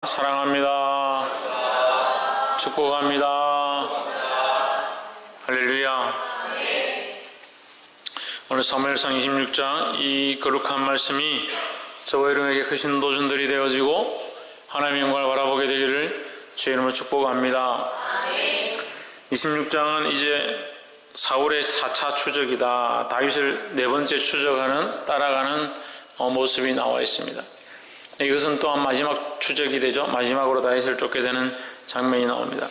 사랑합니다. 축복합니다. 할렐루야. 오늘 사무엘상 26장 이 거룩한 말씀이 저와 여러분에게 크신 도전들이 되어지고 하나님의 영광을 바라보게 되기를 주의 이름으로 축복합니다. 26장은 이제 사울의 4차 추적이다. 다윗을 네 번째 추적하는 따라가는 모습이 나와 있습니다. 이것은 또한 마지막 추적이 되죠. 마지막으로 다윗을 쫓게 되는 장면이 나옵니다.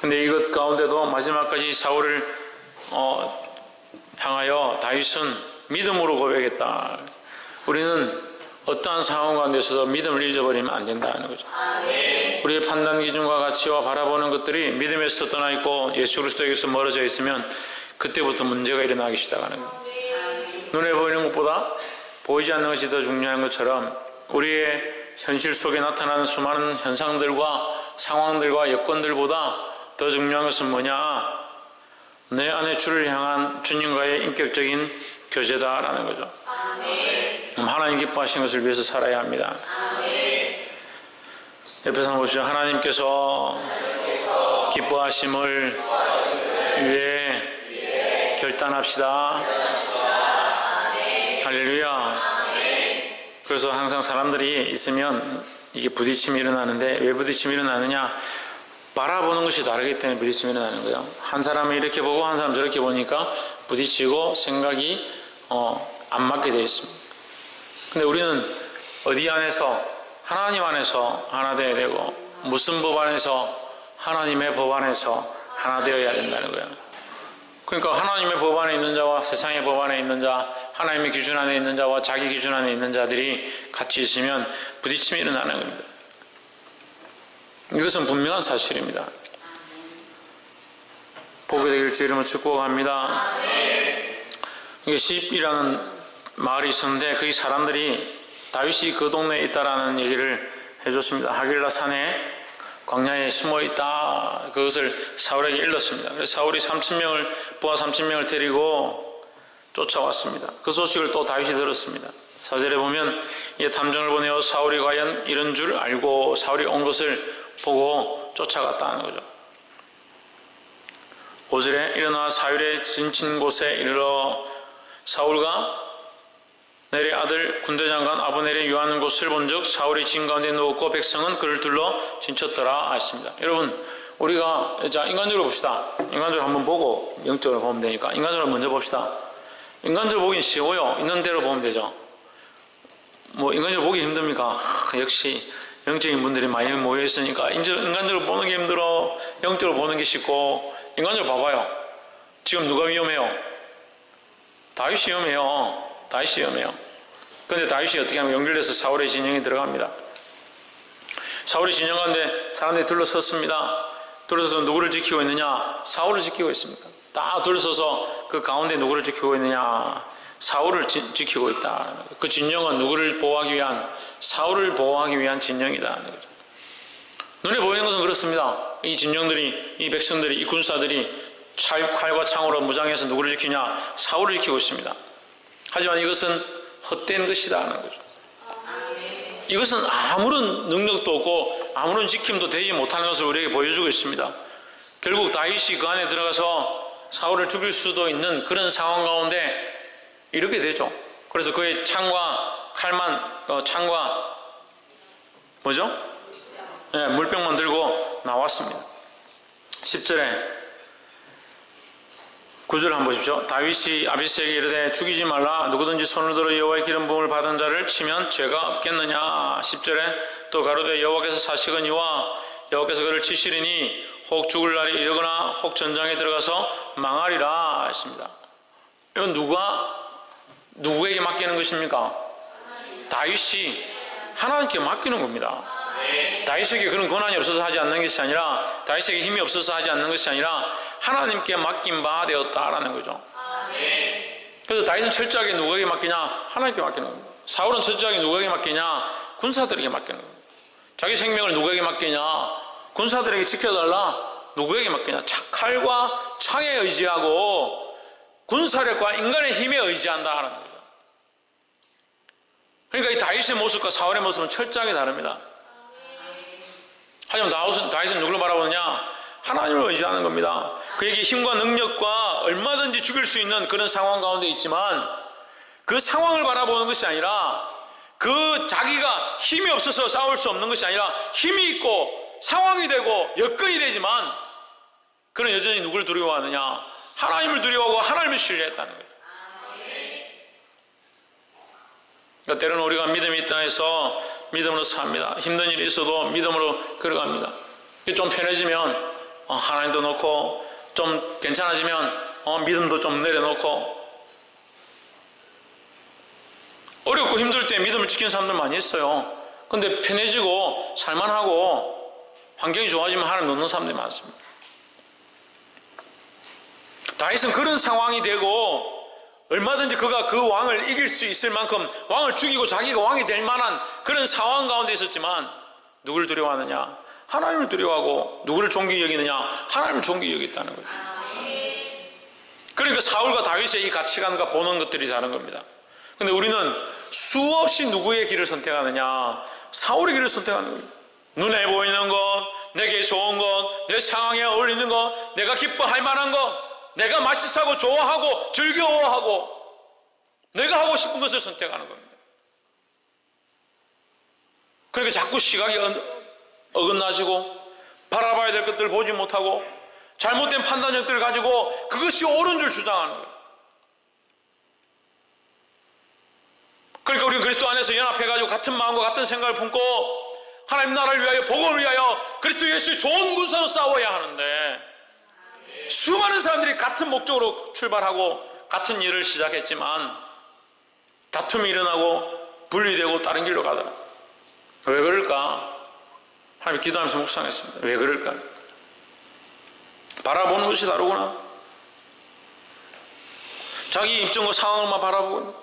근데 이것 가운데도 마지막까지 사울을 향하여 다윗은 믿음으로 고백했다. 우리는 어떠한 상황 가운데서도 믿음을 잊어버리면 안 된다는 거죠. 우리의 판단 기준과 가치와 바라보는 것들이 믿음에서 떠나 있고 예수 그리스도에게서 멀어져 있으면 그때부터 문제가 일어나기 시작하는 거예요. 눈에 보이는 것보다 보이지 않는 것이 더 중요한 것처럼 우리의 현실 속에 나타나는 수많은 현상들과 상황들과 여건들보다 더 중요한 것은 뭐냐? 내 안에 주를 향한 주님과의 인격적인 교제다라는 거죠. 하나님 기뻐하시는 것을 위해서 살아야 합니다. 옆에서 한번 보시죠. 하나님께서 기뻐하심을 위해 결단합시다. 할렐루야. 그래서 항상 사람들이 있으면 이게 부딪힘이 일어나는데 왜 부딪힘이 일어나느냐? 바라보는 것이 다르기 때문에 부딪힘이 일어나는 거예요. 한 사람은 이렇게 보고 한 사람은 저렇게 보니까 부딪히고 생각이 안 맞게 되어 있습니다. 근데 우리는 어디 안에서? 하나님 안에서 하나 되어야 되고 무슨 법 안에서? 하나님의 법 안에서 하나 되어야 된다는 거예요. 그러니까 하나님의 법 안에 있는 자와 세상의 법 안에 있는 자, 하나님의 기준 안에 있는 자와 자기 기준 안에 있는 자들이 같이 있으면 부딪힘이 일어나는 겁니다. 이것은 분명한 사실입니다. 보게 되길 주 이름으로 축복합니다. 이게 십이라는 마을이 있었는데 거기 사람들이 다윗이 그 동네에 있다라는 얘기를 해줬습니다. 하길라 산에 광야에 숨어 있다. 그것을 사울에게 일렀습니다. 그래서 사울이 부하 30명을 데리고 쫓아왔습니다. 그 소식을 또 다윗이 들었습니다. 4절에 보면 이 탐정을 보내어 사울이 과연 이런 줄 알고 사울이 온 것을 보고 쫓아갔다는 거죠. 5절에 일어나 사울의 진친 곳에 이르러 사울과 넬의 아들 군대장관 아브넬이 유하는 곳을 본즉 사울이 진 가운데 누웠고 백성은 그를 둘러 진쳤더라 했습니다. 여러분, 우리가 자 인간적으로 봅시다. 인간적으로 한번 보고 영적으로 보면 되니까 인간적으로 먼저 봅시다. 인간적으로 보긴 쉬워요. 있는 대로 보면 되죠. 뭐 인간적으로 보기 힘듭니까? 역시 영적인 분들이 많이 모여 있으니까 인간적으로 보는 게 힘들어. 영적으로 보는 게 쉽고. 인간적으로 봐봐요. 지금 누가 위험해요? 다윗이 위험해요. 다윗이 위험해요. 그런데 다윗이 어떻게 하면 연결돼서 사울의 진영에 들어갑니다. 사울의 진영 가운데 사람들이 둘러섰습니다. 둘러서서 누구를 지키고 있느냐? 사울을 지키고 있습니다. 딱 둘러서서 그 가운데 누구를 지키고 있느냐? 사울을 지키고 있다. 그 진영은 누구를 보호하기 위한? 사울을 보호하기 위한 진영이다. 눈에 보이는 것은 그렇습니다. 이 진영들이, 이 백성들이, 이 군사들이 칼과 창으로 무장해서 누구를 지키냐? 사울을 지키고 있습니다. 하지만 이것은 헛된 것이다 하는 거죠. 이것은 아무런 능력도 없고 아무런 지킴도 되지 못하는 것을 우리에게 보여주고 있습니다. 결국 다윗이 그 안에 들어가서 사울을 죽일 수도 있는 그런 상황 가운데 이렇게 되죠. 그래서 그의 창과 뭐죠? 네, 물병만 들고 나왔습니다. 10절에 9절 한번 보십시오. 다윗이 아비새에게 이르되 죽이지 말라. 누구든지 손을 들어 여호와의 기름 부음을 받은 자를 치면 죄가 없겠느냐. 10절에 또 가로되 여호와께서 사시거니와 여호와께서 그를 치시리니 혹 죽을 날이 이르거나 혹 전장에 들어가서 망하리라 했습니다. 이건 누구에게 맡기는 것입니까? 다윗이 하나님께 맡기는 겁니다. 다윗에게 그런 권한이 없어서 하지 않는 것이 아니라, 다윗에게 힘이 없어서 하지 않는 것이 아니라 하나님께 맡긴 바 되었다라는 거죠. 그래서 다윗은 철저하게 누구에게 맡기냐? 하나님께 맡기는 겁니다. 사울은 철저하게 누구에게 맡기냐? 군사들에게 맡기는 겁니다. 자기 생명을 누구에게 맡기냐? 군사들에게 지켜달라. 누구에게 맡기냐? 칼과 창에 의지하고 군사력과 인간의 힘에 의지한다 하는 거죠. 그러니까 이 다윗의 모습과 사울의 모습은 철저하게 다릅니다. 하지만 다윗은 누구를 바라보느냐? 하나님을 의지하는 겁니다. 그에게 힘과 능력과 얼마든지 죽일 수 있는 그런 상황 가운데 있지만 그 상황을 바라보는 것이 아니라 그 자기가 힘이 없어서 싸울 수 없는 것이 아니라 힘이 있고 상황이 되고 여건이 되지만 그는 여전히 누구를 두려워하느냐? 하나님을 두려워하고 하나님을 신뢰했다는 거예요. 그러니까 때로는 우리가 믿음이 있다 해서 믿음으로 삽니다. 힘든 일이 있어도 믿음으로 걸어갑니다. 좀 편해지면 하나님도 놓고 좀 괜찮아지면 믿음도 좀 내려놓고 어렵고 힘들 때 믿음을 지키는 사람들 많이 있어요. 근데 편해지고 살만하고 환경이 좋아지면 하나님 놓는 사람들이 많습니다. 다윗은 그런 상황이 되고 얼마든지 그가 그 왕을 이길 수 있을 만큼 왕을 죽이고 자기가 왕이 될 만한 그런 상황 가운데 있었지만 누구를 두려워하느냐? 하나님을 두려워하고 누구를 존귀히 여기느냐? 하나님을 존귀히 여겼다는 거예요. 그러니까 사울과 다윗의 이 가치관과 보는 것들이 다른 겁니다. 근데 우리는 수없이 누구의 길을 선택하느냐? 사울의 길을 선택하는 거예요. 눈에 보이는 것, 내게 좋은 것, 내 상황에 어울리는 것, 내가 기뻐할 만한 것, 내가 맛있어하고 좋아하고 즐거워하고 내가 하고 싶은 것을 선택하는 겁니다. 그러니까 자꾸 시각이 어긋나지고 바라봐야 될 것들을 보지 못하고 잘못된 판단력들을 가지고 그것이 옳은 줄 주장하는 거예요. 그러니까 우리가 그리스도 안에서 연합해가지고 같은 마음과 같은 생각을 품고 하나님 나라를 위하여 복음을 위하여 그리스도 예수의 좋은 군사로 싸워야 하는데 수많은 사람들이 같은 목적으로 출발하고 같은 일을 시작했지만 다툼이 일어나고 분리되고 다른 길로 가더라. 왜 그럴까? 하나님 기도하면서 묵상했습니다. 왜 그럴까? 바라보는 것이 다르구나. 자기 입장과 상황만 바라보고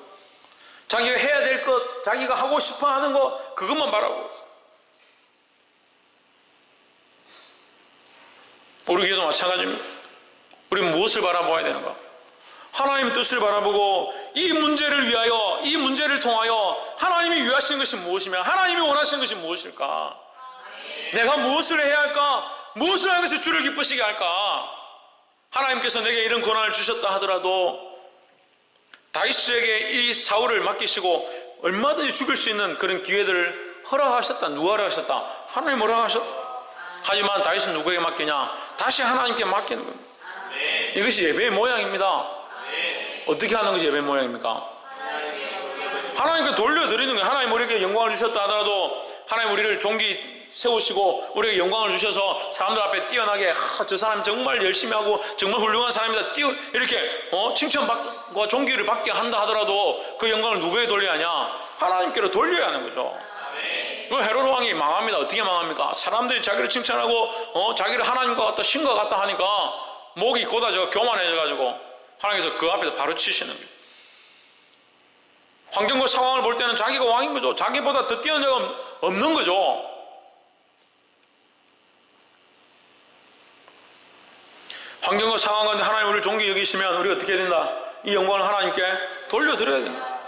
자기가 해야 될 것, 자기가 하고 싶어 하는 것 그것만 바라보고 우리 교회도 마찬가지입니다. 우리는 무엇을 바라봐야 되는가? 하나님의 뜻을 바라보고 이 문제를 위하여 이 문제를 통하여 하나님이 위하시는 것이 무엇이며 하나님이 원하시는 것이 무엇일까? 내가 무엇을 해야 할까? 무엇을 하는 것이 주를 기쁘시게 할까? 하나님께서 내게 이런 권한을 주셨다 하더라도 다윗에게 이 사울을 맡기시고 얼마든지 죽일 수 있는 그런 기회들을 허락하셨다. 누가 허락하셨다? 하나님 허락하셨다. 하지만 다윗은 누구에게 맡기냐? 다시 하나님께 맡기는 겁니다. 이것이 예배의 모양입니다. 어떻게 하는 것이 예배의 모양입니까? 하나님께 돌려드리는 거예요. 하나님 우리에게 영광을 주셨다 하더라도 하나님 우리를 존귀 세우시고 우리에게 영광을 주셔서 사람들 앞에 뛰어나게 저 사람 정말 열심히 하고 정말 훌륭한 사람이다 이렇게 칭찬받고 존귀를 받게 한다 하더라도 그 영광을 누구에게 돌려야 하냐? 하나님께로 돌려야 하는 거죠. 그 헤롯 왕이 망합니다. 어떻게 망합니까? 사람들이 자기를 칭찬하고 자기를 하나님과 같다 신과 같다 하니까 목이 곧아져 교만해져가지고 하나님께서 그 앞에서 바로 치시는 거예요. 환경과 상황을 볼 때는 자기가 왕인 거죠. 자기보다 더 뛰어난 자가 없는 거죠. 환경과 상황 가운데 하나님 우리를 존귀히 여기시면 우리가 어떻게 해야 된다? 이 영광을 하나님께 돌려드려야 된다.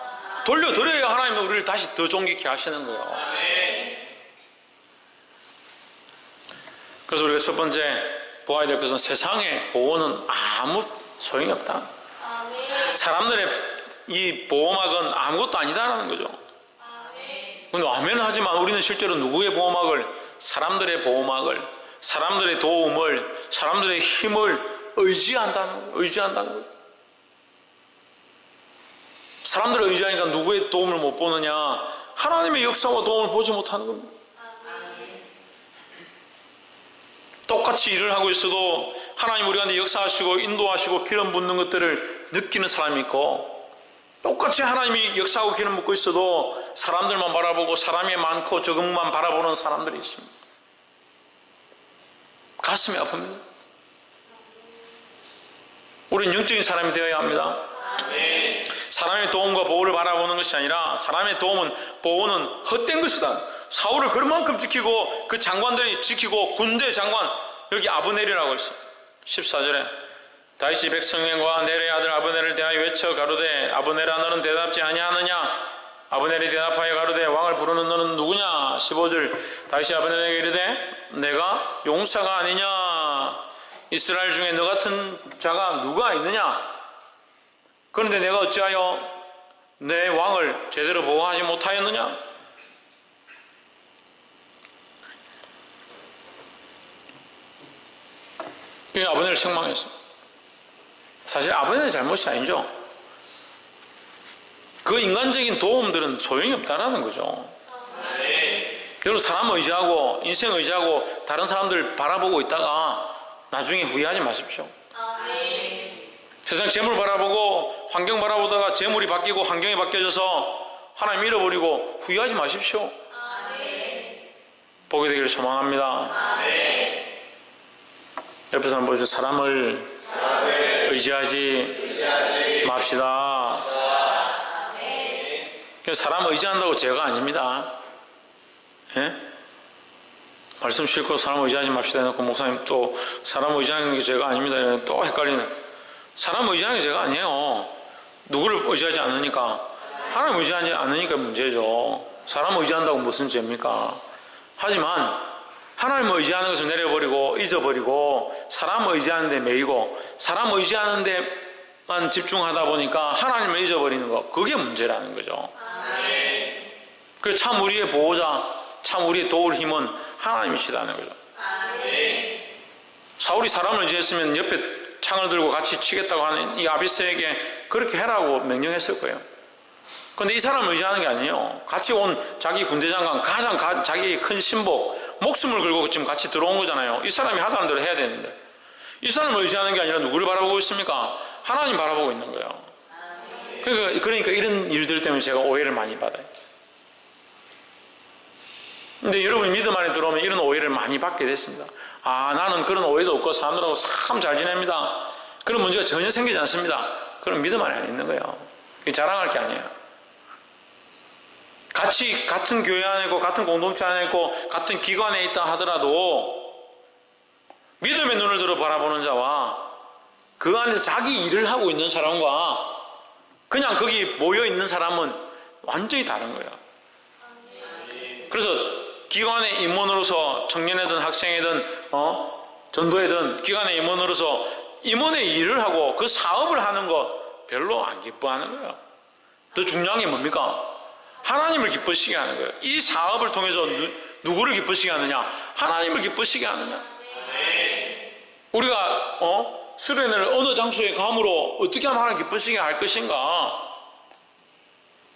돌려드려야 하나님은 우리를 다시 더 존귀케 하시는 거예요. 그래서 우리가 첫 번째 보아야 될 것은 세상의 보호는 아무 소용이 없다. 사람들의 이 보호막은 아무것도 아니다라는 거죠. 근데 아멘을 하지만 우리는 실제로 누구의 보호막을? 사람들의 보호막을, 사람들의 도움을, 사람들의 힘을 의지한다는 거예요. 사람들을 의지하니까 누구의 도움을 못 보느냐? 하나님의 역사와 도움을 보지 못하는 겁니다. 똑같이 일을 하고 있어도 하나님 우리한테 역사하시고 인도하시고 기름 붓는 것들을 느끼는 사람이 있고 똑같이 하나님이 역사하고 기름 붓고 있어도 사람들만 바라보고 사람이 많고 적응만 바라보는 사람들이 있습니다. 가슴이 아픕니다. 우리는 영적인 사람이 되어야 합니다. 사람의 도움과 보호를 바라보는 것이 아니라 사람의 보호는 헛된 것이다. 사울을 그만큼 지키고 그 장관들이 지키고 군대 장관 여기 아브넬이라고 있어요. 14절에 다윗이 백성과 넬의 아들 아브넬을 대하여 외쳐 가로되 아브넬아 너는 대답지 아니하느냐? 아브넬이 대답하여 가로되 왕을 부르는 너는 누구냐? 15절 다윗이 아브넬에게 이르되 내가 용사가 아니냐? 이스라엘 중에 너 같은 자가 누가 있느냐? 그런데 내가 어찌하여 내 왕을 제대로 보호하지 못하였느냐? 그래서 아브넬을 책망했어. 사실 아브넬의 잘못이 아니죠. 그 인간적인 도움들은 소용이 없다라는 거죠. 여러분, 사람 의지하고 인생 의지하고 다른 사람들 바라보고 있다가 나중에 후회하지 마십시오. 세상 재물 바라보고 환경 바라보다가 재물이 바뀌고 환경이 바뀌어져서 하나님 잃어버리고 후회하지 마십시오. 보게 되기를 소망합니다. 옆에 사람 보여줘. 사람을 의지하지 맙시다. 사람 의지한다고 죄가 아닙니다. 예? 말씀 싣고 사람 의지하지 맙시다 해놓고 목사님 또 사람 의지하는 게 죄가 아닙니다. 또 헷갈리는. 사람 의지하는 게 죄가 아니에요. 누구를 의지하지 않으니까. 하나님 의지하지 않으니까 문제죠. 사람 의지한다고 무슨 죄입니까? 하지만 하나님을 의지하는 것을 내려버리고 잊어버리고 사람 의지하는 데 매이고 사람 의지하는 데만 집중하다 보니까 하나님을 잊어버리는 거, 그게 문제라는 거죠. 그래서 참 우리의 보호자, 참 우리의 도울 힘은 하나님이시다는 거죠. 사울이 사람을 의지했으면 옆에 창을 들고 같이 치겠다고 하는 이 아비스에게 그렇게 해라고 명령했을 거예요. 그런데 이 사람을 의지하는 게 아니에요. 같이 온 자기 군대장관, 가장 자기 큰 신복, 목숨을 걸고 지금 같이 들어온 거잖아요. 이 사람이 하자는 대로 해야 되는데 이 사람을 의지하는 게 아니라 누구를 바라보고 있습니까? 하나님 바라보고 있는 거예요. 그러니까 이런 일들 때문에 제가 오해를 많이 받아요. 근데 여러분이 믿음 안에 들어오면 이런 오해를 많이 받게 됐습니다. 아, 나는 그런 오해도 없고 사람들하고 참 잘 지냅니다. 그런 문제가 전혀 생기지 않습니다. 그럼 믿음 안에 안 있는 거예요. 자랑할 게 아니에요. 같은 교회 안에 있고 같은 공동체 안에 있고 같은 기관에 있다 하더라도 믿음의 눈을 들어 바라보는 자와 그 안에서 자기 일을 하고 있는 사람과 그냥 거기 모여 있는 사람은 완전히 다른 거예요. 그래서 기관의 임원으로서 청년이든 학생이든 전도회든 기관의 임원으로서 임원의 일을 하고 그 사업을 하는 거 별로 안 기뻐하는 거예요. 더 중요한 게 뭡니까? 하나님을 기쁘시게 하는 거예요. 이 사업을 통해서 누구를 기쁘시게 하느냐? 하나님을 기쁘시게 하느냐? 우리가 수련회를 어느 장소에 감으로 어떻게 하면 하나님 기쁘시게 할 것인가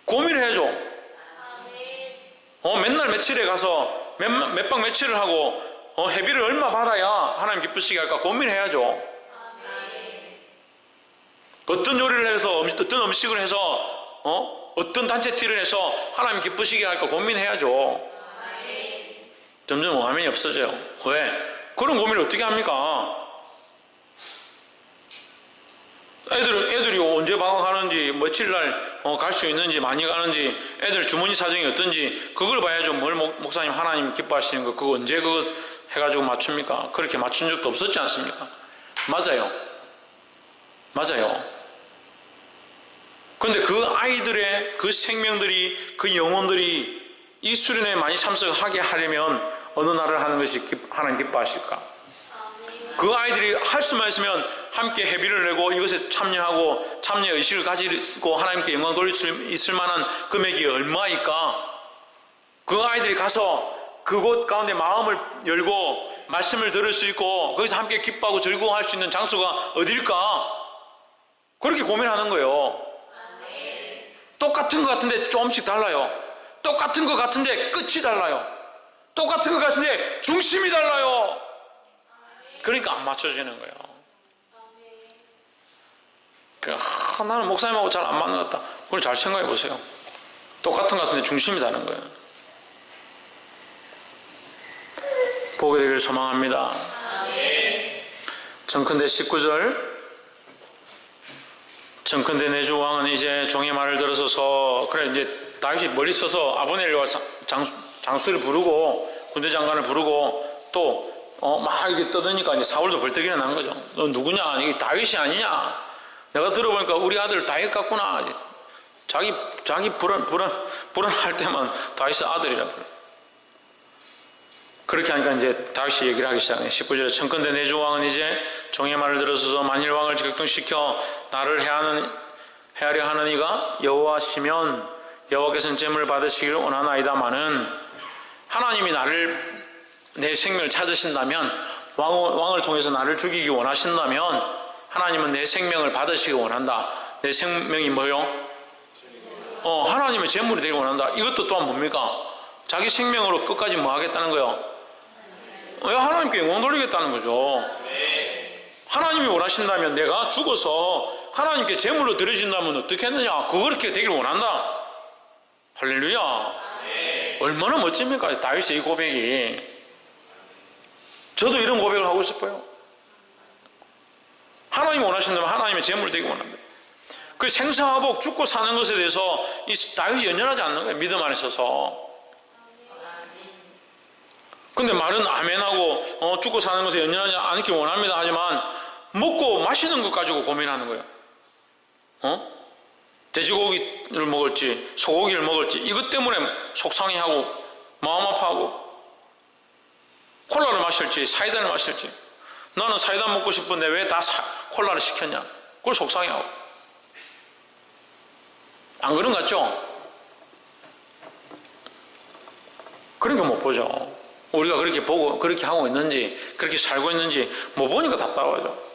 고민을 해야죠. 맨날 며칠에 가서 몇 박 며칠을 하고 회비를 얼마 받아야 하나님 기쁘시게 할까 고민해야죠. 어떤 요리를 해서 어떤 음식을 해서 어떤 단체 티를 해서 하나님 기쁘시게 할까 고민해야죠. 점점 화면이 없어져요. 왜? 그런 고민을 어떻게 합니까? 애들이 언제 방학하는지, 며칠날 갈 수 있는지, 많이 가는지, 애들 주머니 사정이 어떤지, 그걸 봐야죠. 뭘 목사님 하나님 기뻐하시는 거, 그거 언제 그거 해가지고 맞춥니까? 그렇게 맞춘 적도 없었지 않습니까? 맞아요. 그런데 그 아이들의 그 생명들이, 그 영혼들이 이 수련회에 많이 참석하게 하려면 어느 날을 하는 것이 하나님 기뻐하실까? 그 아이들이 할 수만 있으면 함께 회비를 내고 이것에 참여하고 참여 의식을 가지고 하나님께 영광 돌릴 수 있을 만한 금액이 얼마일까? 그 아이들이 가서 그곳 가운데 마음을 열고 말씀을 들을 수 있고 거기서 함께 기뻐하고 즐거워할 수 있는 장소가 어딜까? 그렇게 고민하는 거예요. 똑같은 것 같은데 조금씩 달라요. 똑같은 것 같은데 끝이 달라요. 똑같은 것 같은데 중심이 달라요. 그러니까 안 맞춰지는 거예요. 나는 목사님하고 잘 안 맞는 것 같다. 그걸 잘 생각해 보세요. 똑같은 것 같은데 중심이 다른 거예요. 보게 되기를 소망합니다. 정컨대 19절. 정컨대 내 주 왕은 이제 종의 말을 들어서서 그래 이제 다윗이 멀리 서서 아브넬과 장수를 부르고 군대 장관을 부르고 또 막 이렇게 떠드니까 이제 사울도 벌떡 일어난 거죠. 너 누구냐? 이게 다윗이 아니냐? 내가 들어보니까 우리 아들 다윗 같구나. 자기 불안할 때만 다윗의 아들이라. 그렇게 하니까 이제 다윗이 얘기를 하기 시작해. 19절에 청컨대 내 주 왕은 이제 종의 말을 들어서서 만일 왕을 격동시켜 나를 해하려 하느니가 여호와시면 여호와께서는 재물을 받으시기를 원하나이다마는, 하나님이 내 생명을 찾으신다면, 왕을 통해서 나를 죽이기 원하신다면 하나님은 내 생명을 받으시기 원한다. 내 생명이 뭐요? 하나님의 재물이 되기 원한다. 이것도 또한 뭡니까? 자기 생명으로 끝까지 뭐 하겠다는 거요? 하나님께 영광 돌리겠다는 거죠. 하나님이 원하신다면 내가 죽어서 하나님께 제물로 드려진다면 어떻게 했느냐? 그렇게 되길 원한다. 할렐루야. 얼마나 멋집니까? 다윗의 이 고백이. 저도 이런 고백을 하고 싶어요. 하나님이 원하신다면 하나님의 제물이 되기 원한다. 그 생사화복, 죽고 사는 것에 대해서 이 다윗이 연연하지 않는 거예요. 믿음 안에 서서. 근데 말은 아멘하고 죽고 사는 것에 연연하지 않기 원합니다 하지만 먹고 마시는 것 가지고 고민하는 거예요. 돼지고기를 먹을지 소고기를 먹을지 이것 때문에 속상해하고 마음 아파하고, 콜라를 마실지 사이다를 마실지, 나는 사이다 먹고 싶은데 왜 다 콜라를 시켰냐, 그걸 속상해하고. 안 그런 것 같죠? 그런 거 못 보죠. 우리가 그렇게 보고 그렇게 하고 있는지, 그렇게 살고 있는지 못 보니까 답답하죠.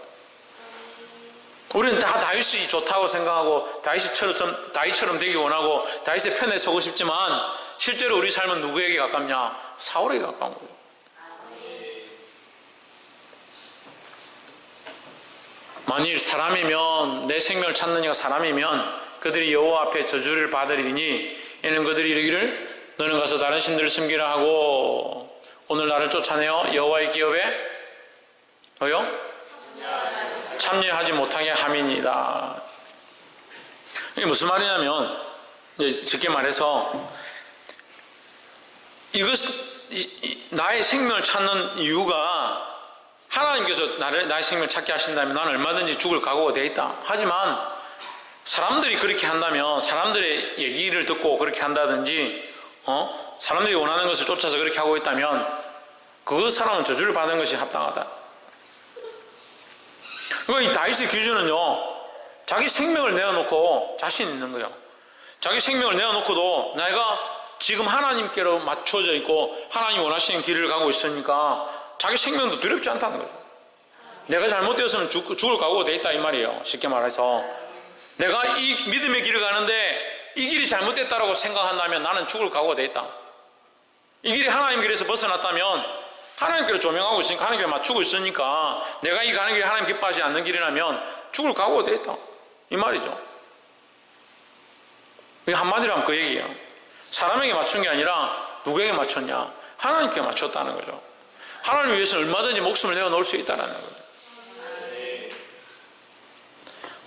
우리는 다 다윗이 좋다고 생각하고 다윗처럼 되기 원하고 다윗의 편에 서고 싶지만 실제로 우리 삶은 누구에게 가깝냐? 사울에게 가까운 거예요. 만일 사람이면, 내 생명을 찾는 이가 사람이면 그들이 여호와 앞에 저주를 받으리니 이는 그들이 이르기를 너는 가서 다른 신들을 섬기라 하고 오늘 나를 쫓아내어 여호와의 기업에 참여하지 못하게 함이니이다. 이게 무슨 말이냐면, 이제 쉽게 말해서 나의 생명을 찾는 이유가 하나님께서 나의 생명을 찾게 하신다면 나는 얼마든지 죽을 각오가 되어 있다. 하지만 사람들이 그렇게 한다면, 사람들의 얘기를 듣고 그렇게 한다든지 사람들이 원하는 것을 쫓아서 그렇게 하고 있다면 그 사람은 저주를 받는 것이 합당하다. 이 다윗의 기준은요, 자기 생명을 내어놓고 자신 있는 거예요. 자기 생명을 내어놓고도 내가 지금 하나님께로 맞춰져 있고 하나님 원하시는 길을 가고 있으니까 자기 생명도 두렵지 않다는 거죠. 내가 잘못되었으면 죽을 각오가 돼 있다 이 말이에요. 쉽게 말해서 내가 이 믿음의 길을 가는데 이 길이 잘못됐다고 생각한다면 나는 죽을 각오가 돼 있다. 이 길이 하나님 길에서 벗어났다면 하나님께로 조명하고 있으니까, 하나님께 맞추고 있으니까 내가 이 가는 길이 하나님 기뻐하지 않는 길이라면 죽을 각오가 돼 있다 이 말이죠. 한마디로 하면 그 얘기예요. 사람에게 맞춘 게 아니라 누구에게 맞췄냐? 하나님께 맞췄다는 거죠. 하나님을 위해서는 얼마든지 목숨을 내어놓을 수 있다는 거죠.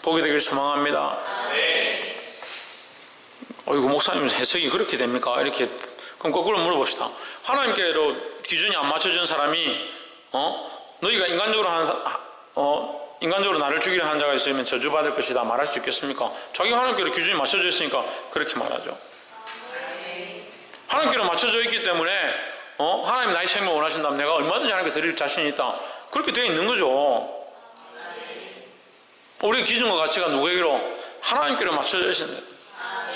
복이 되길 소망합니다. 이거 목사님 해석이 그렇게 됩니까? 이렇게. 그럼 거꾸로 물어봅시다. 하나님께로 기준이 안 맞춰진 사람이 너희가 인간적으로 나를 죽이려 한 자가 있으면 저주받을 것이다 말할 수 있겠습니까? 자기가 하나님께로 기준이 맞춰져 있으니까 그렇게 말하죠. 하나님께로 맞춰져 있기 때문에 하나님 나의 생명을 원하신다면 내가 얼마든지 하나님께 드릴 자신이 있다, 그렇게 되어 있는 거죠. 우리의 기준과 가치가 누구에게로? 하나님께로 맞춰져 있습니다.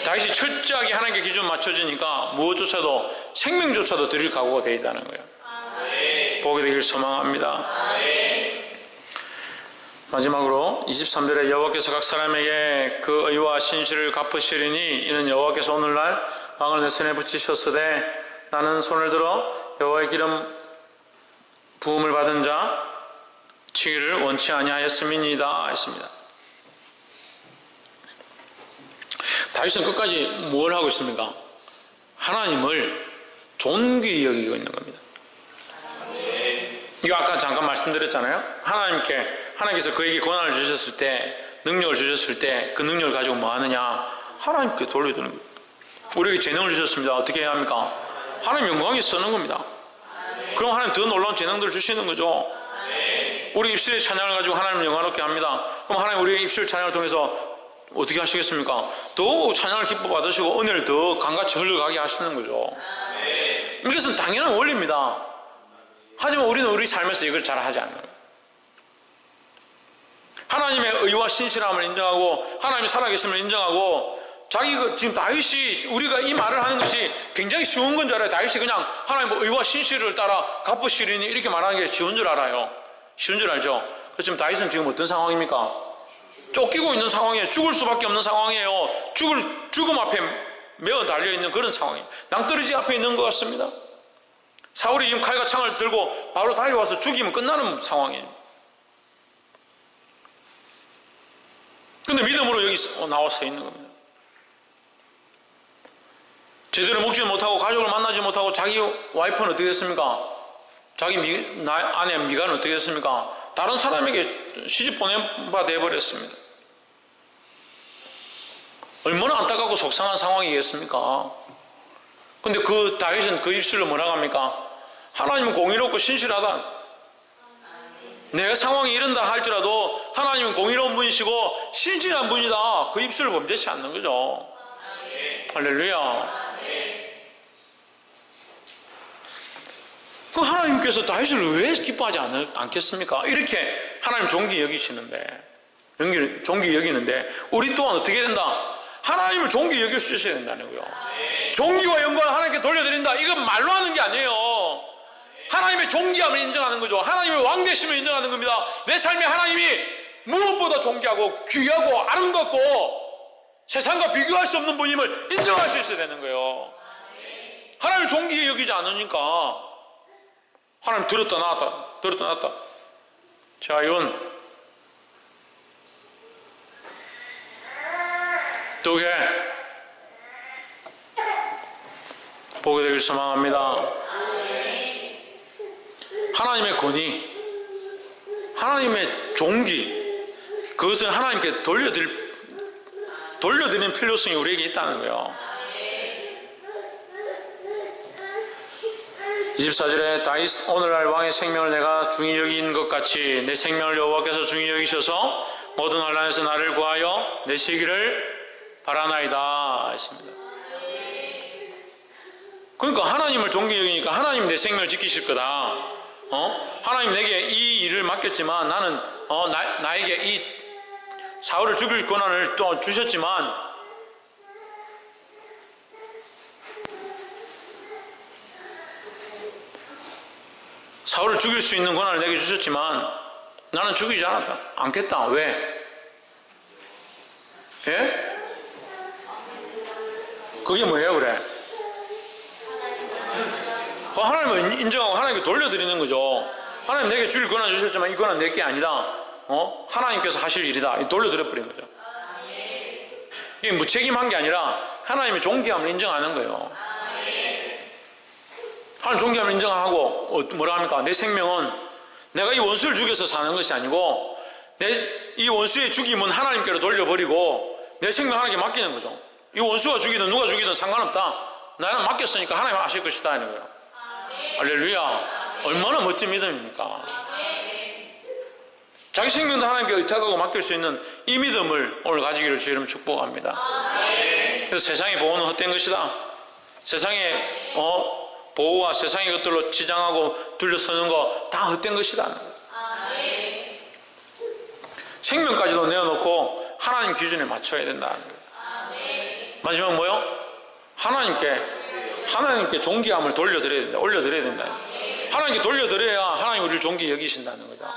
다윗이 철저하게 하나님께 기준 맞춰지니까 무엇조차도, 생명조차도 드릴 각오가 되어 있다는 거예요. 복이 되길 소망합니다. 마지막으로 23절에 여호와께서 각 사람에게 그 의와 신실을 갚으시리니 이는 여호와께서 오늘날 왕을 내 손에 붙이셨으되 나는 손을 들어 여호와의 기름 부음을 받은 자 치기를 원치 아니하였음이니이다 했습니다. 다윗은 끝까지 뭘 하고 있습니까? 하나님을 존귀히 여기고 있는 겁니다. 이거 아까 잠깐 말씀드렸잖아요. 하나님께서 그에게 권한을 주셨을 때, 능력을 주셨을 때 그 능력을 가지고 뭐 하느냐? 하나님께 돌려드는 거예요. 우리에게 재능을 주셨습니다. 어떻게 해야 합니까? 하나님 영광에 쓰는 겁니다. 그럼 하나님 더 놀라운 재능들을 주시는 거죠. 우리 입술의 찬양을 가지고 하나님을 영화롭게 합니다. 그럼 하나님 우리의 입술 찬양을 통해서 어떻게 하시겠습니까? 더욱 찬양을 기뻐 받으시고 은혜를 더 강같이 흘러가게 하시는 거죠. 이것은 당연한 원리입니다. 하지만 우리는 우리 삶에서 이걸 잘 하지 않는 거예요. 하나님의 의와 신실함을 인정하고 하나님이 살아계심을 인정하고 자기가 지금 다윗이 우리가 이 말을 하는 것이 굉장히 쉬운 건 줄 알아요. 다윗이 그냥 하나님의 의와 신실을 따라 갚으시리니 이렇게 말하는 게 쉬운 줄 알아요. 쉬운 줄 알죠. 그렇지만 다윗은 지금 어떤 상황입니까? 쫓기고 있는 상황이에요. 죽을 수밖에 없는 상황이에요. 죽음 앞에 매어 달려있는 그런 상황이에요. 낭떠러지 앞에 있는 것 같습니다. 사울이 지금 칼과 창을 들고 바로 달려와서 죽이면 끝나는 상황이에요. 근데 믿음으로 여기 나와 서 있는 겁니다. 제대로 먹지 못하고 가족을 만나지 못하고 자기 와이프는 어떻게 됐습니까? 자기 아내 미가는 어떻게 됐습니까? 다른 사람에게 시집 보내봐 돼버렸습니다. 얼마나 안타깝고 속상한 상황이겠습니까? 근데 그 다윗은 그 입술로 뭐라고 합니까? 하나님은 공의롭고 신실하다. 내 상황이 이런다 할지라도 하나님은 공의로운 분이시고 신실한 분이다. 그 입술을 범죄치 않는 거죠. 할렐루야. 그 하나님께서 다윗을 왜 기뻐하지 않겠습니까? 이렇게 하나님 존귀 여기시는데, 존귀 여기는데 우리 또한 어떻게 된다? 하나님을 존귀 여길 수 있어야 된다는 거예요. 존귀와 영광을 하나님께 돌려드린다. 이건 말로 하는 게 아니에요. 하나님의 존귀함을 인정하는 거죠. 하나님의 왕되심을 인정하는 겁니다. 내 삶에 하나님이 무엇보다 존귀하고 귀하고 아름답고 세상과 비교할 수 없는 분임을 인정할 수 있어야 되는 거예요. 하나님을 존귀히 여기지 않으니까 하나님 들었다 놨다. 자, 이건 두 개 보게 되길 소망합니다. 하나님의 권위, 하나님의 존귀, 그것을 하나님께 돌려드리는 필요성이 우리에게 있다는 거예요. 24절에 다윗 오늘날 왕의 생명을 내가 중히 여긴 것 같이 내 생명을 여호와께서 중히 여기셔서 모든 환난에서 나를 구하여 내시기를 바라나이다 했습니다. 그러니까 하나님을 존귀 여기니까 하나님 내 생명을 지키실 거다. 하나님 내게 이 일을 맡겼지만 나는 나에게 이 사울을 죽일 권한을 또 주셨지만 사울을 죽일 수 있는 권한을 내게 주셨지만 나는 죽이지 않겠다. 왜? 예? 그게 뭐예요, 그래? 하나님을 인정하고 하나님께 돌려드리는 거죠. 하나님 내게 죽일 권한 주셨지만 이 권한 내게 아니다. 하나님께서 하실 일이다. 돌려드려버린 거죠. 이게 무책임한 게 아니라 하나님의 존귀함을 인정하는 거예요. 하나님 존귀함을 인정하고 뭐라 합니까? 내 생명은 내가 이 원수를 죽여서 사는 것이 아니고 이 원수의 죽임은 하나님께로 돌려버리고 내 생명 하나님께 맡기는 거죠. 이 원수가 죽이든 누가 죽이든 상관없다. 나는 맡겼으니까 하나님 하실 것이다 하는 거예요. 할렐루야. 얼마나 멋진 믿음입니까? 자기 생명도 하나님께 의탁하고 맡길 수 있는 이 믿음을 오늘 가지기를 주의 이름으로 축복합니다. 그래서 세상의 보호는 헛된 것이다. 세상의 보호와 세상의 것들로 치장하고 둘러서는 거 다 헛된 것이다. 생명까지도 내어놓고 하나님 기준에 맞춰야 된다는 거예요. 마지막 뭐요? 하나님께 존귀함을 돌려드려야 된다. 올려드려야 된다. 하나님께 돌려드려야 하나님 우리를 존귀히 여기신다는 거죠.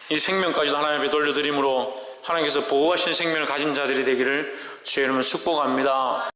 이 생명까지도 하나님 앞에 돌려드림으로 하나님께서 보호하신 생명을 가진 자들이 되기를 주의 이름으로 축복합니다.